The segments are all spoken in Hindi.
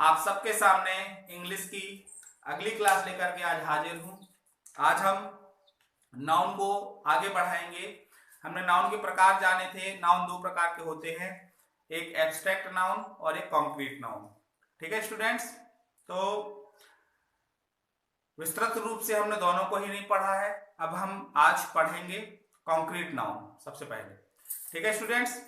आप सबके सामने इंग्लिश की अगली क्लास लेकर के आज हाजिर हूं। आज हम नाउन को आगे बढ़ाएंगे। हमने नाउन के प्रकार जाने थे। नाउन दो प्रकार के होते हैं, एक एब्स्ट्रैक्ट नाउन और एक कॉन्क्रीट नाउन। ठीक है स्टूडेंट्स, तो विस्तृत रूप से हमने दोनों को ही नहीं पढ़ा है। अब हम आज पढ़ेंगे कॉन्क्रीट नाउन सबसे पहले। ठीक है स्टूडेंट्स,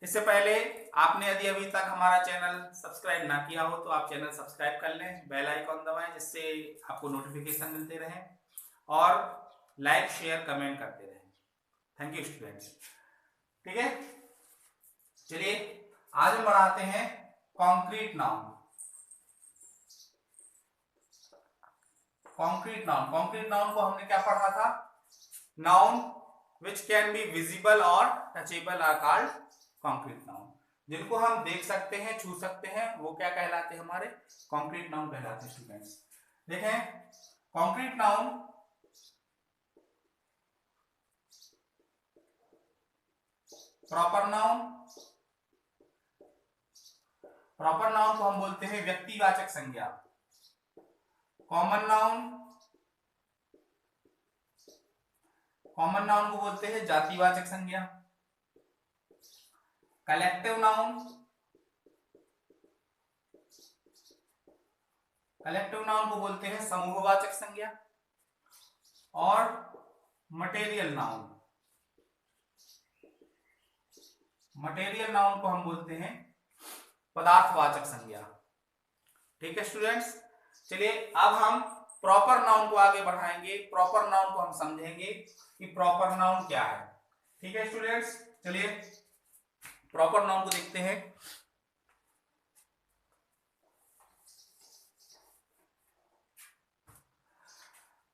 इससे पहले आपने यदि अभी तक हमारा चैनल सब्सक्राइब ना किया हो तो आप चैनल सब्सक्राइब कर लें, बेल आइकॉन दबाएं जिससे आपको नोटिफिकेशन मिलते रहें और लाइक शेयर कमेंट करते रहें। Thank you students. ठीक है, चलिए आज हम बढ़ाते हैं कॉन्क्रीट नाउन। कॉन्क्रीट नाउन को हमने क्या पढ़ा था? Noun which can be visible और touchable are called concrete noun. जिनको हम देख सकते हैं, छू सकते हैं, वो क्या कहलाते हैं? हमारे कॉन्क्रीट नाउन कहलाते हैं स्टूडेंट्स। देखें, कॉन्क्रीट नाउन प्रॉपर नाउन को हम बोलते हैं व्यक्तिवाचक संज्ञा। कॉमन नाउन को बोलते हैं जातिवाचक संज्ञा। कलेक्टिव नाउन को बोलते हैं समूहवाचक संज्ञा। और मटेरियल नाउन को हम बोलते हैं पदार्थवाचक संज्ञा। ठीक है स्टूडेंट्स, चलिए अब हम प्रॉपर नाउन को आगे बढ़ाएंगे। प्रॉपर नाउन को हम समझेंगे कि प्रॉपर नाउन क्या है। ठीक है स्टूडेंट्स, चलिए प्रॉपर नाउन को देखते हैं।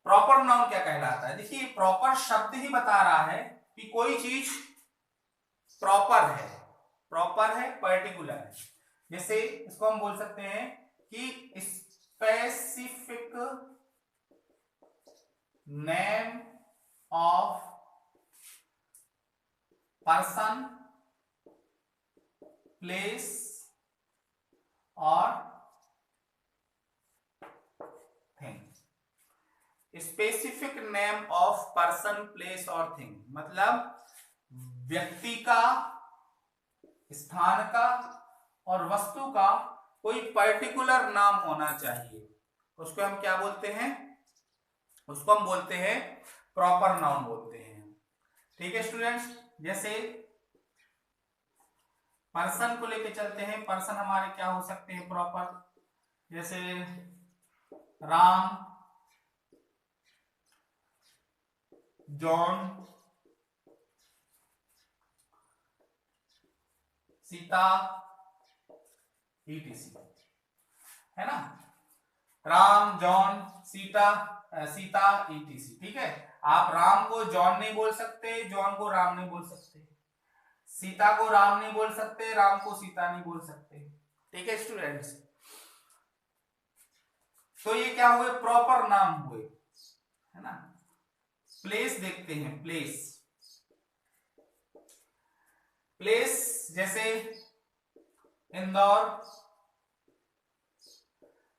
प्रॉपर नाउन क्या कहलाता है? देखिए, प्रॉपर शब्द ही बता रहा है कि कोई चीज प्रॉपर है, पर्टिकुलर है। जैसे इसको हम बोल सकते हैं कि specific name of person, place और thing. Specific name of person, place और थिंग मतलब व्यक्ति का, स्थान का और वस्तु का कोई पर्टिकुलर नाम होना चाहिए। उसको हम क्या बोलते हैं? उसको हम बोलते हैं प्रॉपर नाउन बोलते हैं। ठीक है स्टूडेंट्स, जैसे पर्सन को लेके चलते हैं। पर्सन हमारे क्या हो सकते हैं प्रॉपर? जैसे राम, जॉन, सीता, etc. है ना? Ram, John, Sita, etc. ठीक है, आप राम को जॉन नहीं बोल सकते, जॉन को राम नहीं बोल सकते, सीता को राम नहीं बोल सकते, राम को सीता नहीं बोल सकते। ठीक है स्टूडेंट्स, तो ये क्या हुए? प्रॉपर नाम हुए, है ना? प्लेस देखते हैं। प्लेस जैसे इंदौर,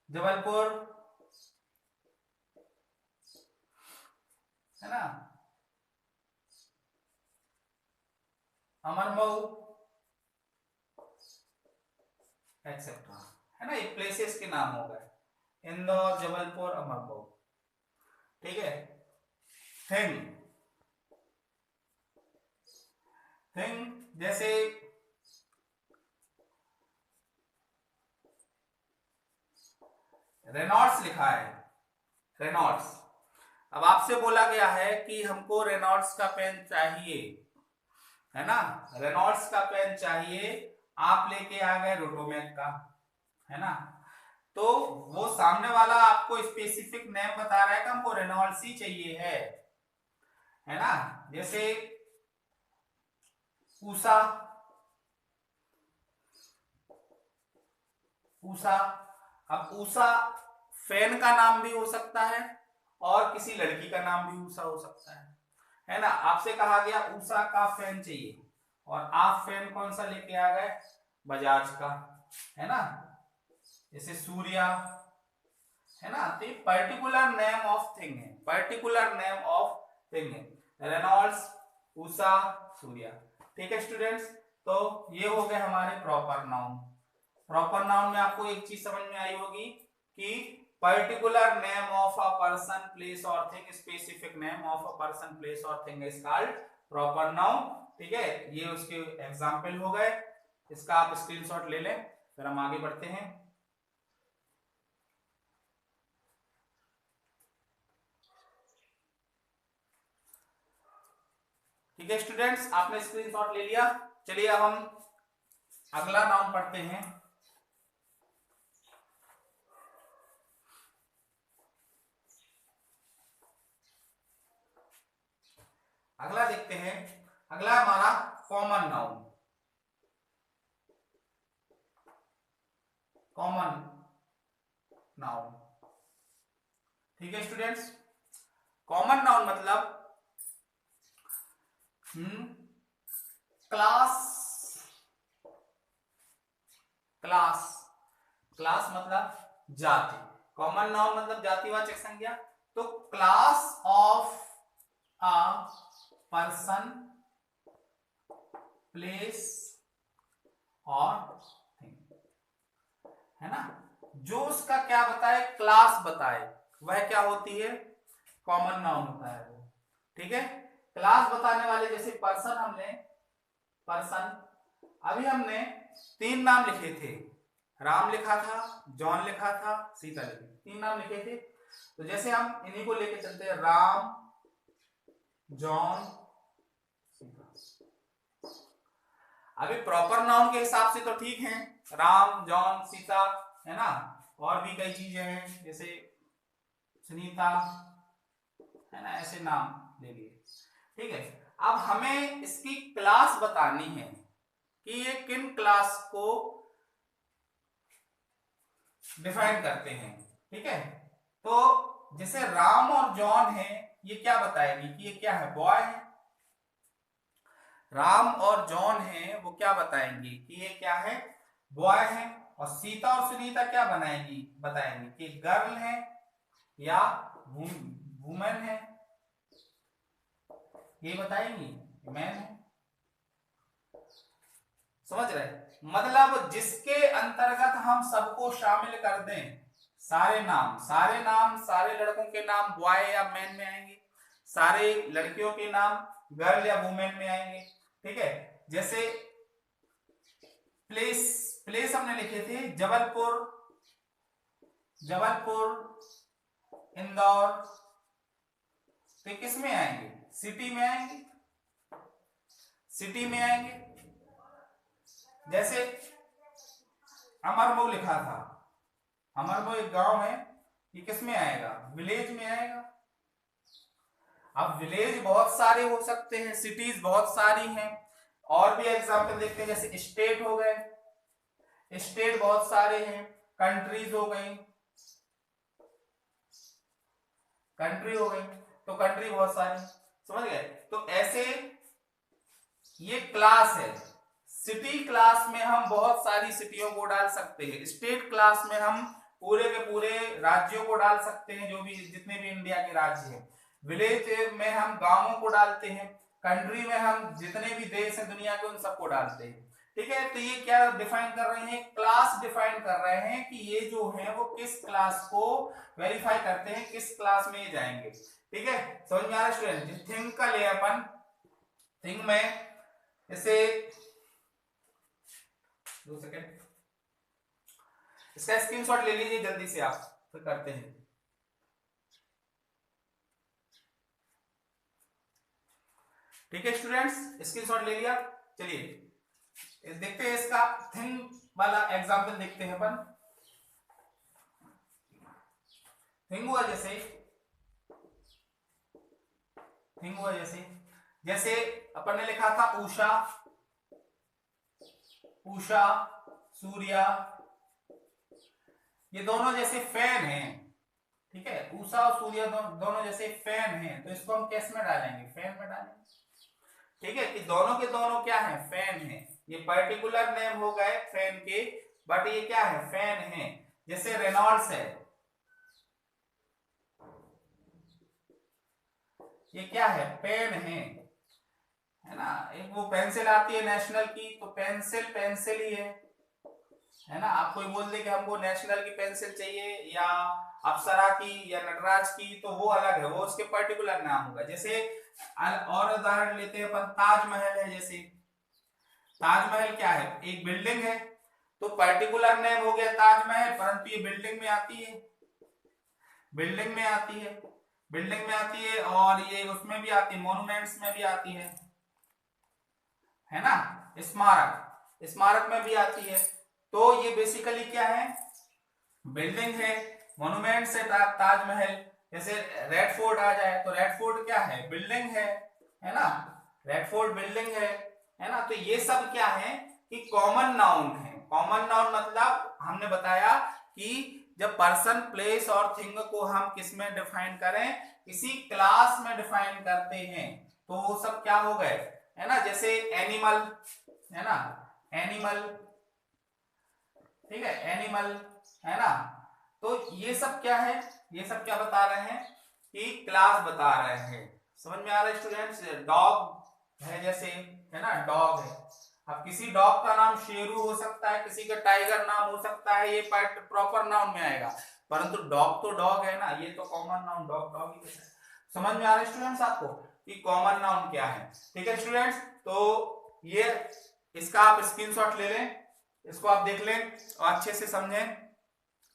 जबलपुर, है ना, अमरमऊ एक्सेट्रा, है ना? ये प्लेसेस के नाम हो गए, इंदौर, जबलपुर, अमरमऊ। ठीक है, थिंग जैसे रेनॉल्ड्स लिखा है, रेनॉल्ड्स। अब आपसे बोला गया है कि हमको रेनॉल्ड्स का पेन चाहिए, है ना? रेनॉल्ड्स का पेन चाहिए, आप लेके आ गए रोटोमैक का, है ना? तो वो सामने वाला आपको स्पेसिफिक नेम बता रहा है कि हमको रेनॉल्ड्स ही चाहिए है ना? जैसे उषा, अब उषा फैन का नाम भी हो सकता है और किसी लड़की का नाम भी उषा हो सकता है ना? आपसे कहा गया उषा का फैन चाहिए और आप फैन कौन सा लेके आ गए? बजाज का, है ना? जैसे सूर्या, है ना, तो पर्टिकुलर नेम ऑफ थिंग है, पर्टिकुलर नेम ऑफ थिंग है, रेनॉल्ड्स, उषा, सूर्या। ठीक है स्टूडेंट्स, तो ये हो गए हमारे प्रॉपर नाउन। प्रॉपर नाउन में आपको एक चीज समझ में आई होगी कि particular name of a person, place और thing, specific name of a person, place और thing is called proper noun. ठीक है, ये उसके एग्जाम्पल हो गए, इसका आप स्क्रीनशॉट ले लें, फिर हम आगे बढ़ते हैं। ठीक है स्टूडेंट्स, आपने स्क्रीनशॉट ले लिया। चलिए अब हम अगला नाउन पढ़ते हैं। अगला देखते हैं, अगला हमारा कॉमन नाउन। कॉमन नाउन, ठीक है स्टूडेंट्स, कॉमन नाउन मतलब क्लास, क्लास, क्लास मतलब जाति, कॉमन नाउन मतलब जातिवाचक संज्ञा। तो class of a person, place और थिंग, है ना, जो उसका क्या बताए, क्लास बताए, वह क्या होती है, कॉमन नाउन होता है वो। ठीक है, क्लास बताने वाले जैसे पर्सन, हमने पर्सन, अभी हमने 3 नाम लिखे थे, राम लिखा था, जॉन लिखा था, सीता लिखी, 3 नाम लिखे थे। तो जैसे हम इन्हीं को लेके चलते हैं, राम, जॉन, सीता। अभी प्रॉपर नाउन के हिसाब से तो ठीक है, राम, जॉन, सीता, है ना, और भी कई चीजें हैं जैसे सुनीता, है ना, ऐसे नाम ले लिए। ठीक है, अब हमें इसकी क्लास बतानी है कि ये किन क्लास को डिफाइन करते हैं। ठीक है, तो जैसे राम और जॉन है, ये क्या बताएगी कि ये क्या है, बॉय है। राम और जॉन है, वो क्या बताएंगे कि ये क्या है, बॉय है। और सीता और सुनीता क्या बनाएगी, बताएंगे कि गर्ल है या वुमेन है, ये बताएंगी मैन है। समझ रहे, मतलब जिसके अंतर्गत हम सबको शामिल कर दें, सारे नाम, सारे नाम, सारे लड़कों के नाम बॉय या मैन में आएंगे, सारे लड़कियों के नाम गर्ल या वुमेन में आएंगे। ठीक है, जैसे प्लेस, प्लेस हमने लिखे थे जबलपुर, जबलपुर, इंदौर, तो किस में आएंगे, सिटी में आएंगे, सिटी में आएंगे। जैसे अमरमऊ लिखा था, अमरमऊ एक गांव है, ये किस में आएगा, विलेज में आएगा। अब विलेज बहुत सारे हो सकते हैं, सिटीज बहुत सारी हैं, और भी एग्जांपल देखते हैं, जैसे स्टेट हो गए, स्टेट बहुत सारे हैं, कंट्रीज हो गई, कंट्री हो गई, तो कंट्री बहुत सारी, समझ गए। तो ऐसे ये क्लास है, सिटी क्लास में हम बहुत सारी सिटियों को डाल सकते हैं, स्टेट क्लास में हम पूरे के पूरे राज्यों को डाल सकते हैं, जो भी जितने भी इंडिया के राज्य हैं। विलेज में हम गांवों को डालते हैं, कंट्री में हम जितने भी देश हैं दुनिया के उन सबको डालते हैं। ठीक है, तो ये क्या डिफाइन कर रहे हैं, क्लास डिफाइन कर रहे हैं कि ये जो है वो किस क्लास को वेरीफाई करते हैं, किस क्लास में ये जाएंगे। ठीक है, समझ में आ रहा है स्टूडेंट। थिंग का ले अपन, थिंग में जैसे 2 सेकेंड, इसका स्क्रीनशॉट ले लीजिए जल्दी से, आप फिर करते हैं। ठीक है स्टूडेंट्स, स्क्रीनशॉट ले लिया। चलिए देखते हैं इसका थिंग वाला एग्जांपल देखते हैं अपन। थिंग हुआ जैसे, थिंग हुआ जैसे, जैसे अपन ने लिखा था उषा, उषा, सूर्या, ये दोनों जैसे फैन हैं। ठीक है, उषा और सूर्य दोनों जैसे फैन हैं, तो इसको हम किस में डालेंगे, फैन में डालेंगे। ठीक है, कि दोनों के दोनों क्या है, फैन है। ये पर्टिकुलर नेम हो गए फैन के, बट ये क्या है, फैन है। जैसे रेनॉल्ड्स ये क्या है, पेन है ना। एक वो पेंसिल आती है नेशनल की, तो पेंसिल पेंसिल ही है ना। आप कोई बोल दे कि हमको नेशनल की पेंसिल चाहिए या अप्सरा की या नटराज की, तो वो अलग है, वो उसके पर्टिकुलर नाम होगा। जैसे और उदाहरण लेते हैं अपन, ताजमहल है। जैसे ताजमहल क्या है, एक बिल्डिंग है, तो पर्टिकुलर नेम हो गया ताजमहल, परंतु ये बिल्डिंग में आती है, बिल्डिंग में आती है, बिल्डिंग में आती है, और ये उसमें भी आती है, मॉन्यूमेंट्स में भी आती है ना। स्मारक, स्मारक में भी आती है। तो ये बेसिकली क्या है, बिल्डिंग है, मॉन्यूमेंट्स है, ताजमहल। जैसे रेड फोर्ट आ जाए, तो रेड फोर्ट क्या है, बिल्डिंग है ना, रेड फोर्ट बिल्डिंग है ना। तो ये सब क्या है कि कॉमन नाउन है। कॉमन नाउन मतलब हमने बताया कि जब पर्सन, प्लेस और थिंग को हम किस में डिफाइन करें, किसी क्लास में डिफाइन करते हैं, तो वो सब क्या हो गए, है ना। जैसे एनिमल है ना, एनिमल, ठीक है, एनिमल है ना। तो ये सब क्या है, ये सब क्या बता रहे हैं कि क्लास बता रहे हैं। समझ में आ रहा है स्टूडेंट्स। डॉग है जैसे, है ना, डॉग है। अब किसी डॉग का नाम शेरू हो सकता है, किसी का टाइगर नाम हो सकता है, ये प्रॉपर नाउन में आएगा, परंतु डॉग तो डॉग है ना, ये तो कॉमन नाउन, डॉग डॉग ही है। समझ में आ रहा है स्टूडेंट्स आपको कि कॉमन नाउन क्या है। ठीक है स्टूडेंट्स, तो ये इसका आप स्क्रीनशॉट ले लें, इसको आप देख लें और अच्छे से समझें।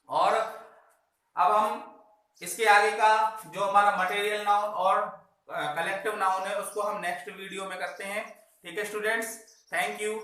और अब हम इसके आगे का जो हमारा मटेरियल नाउन और कलेक्टिव नाउन है, उसको हम नेक्स्ट वीडियो में करते हैं। ठीक है स्टूडेंट्स, थैंक यू।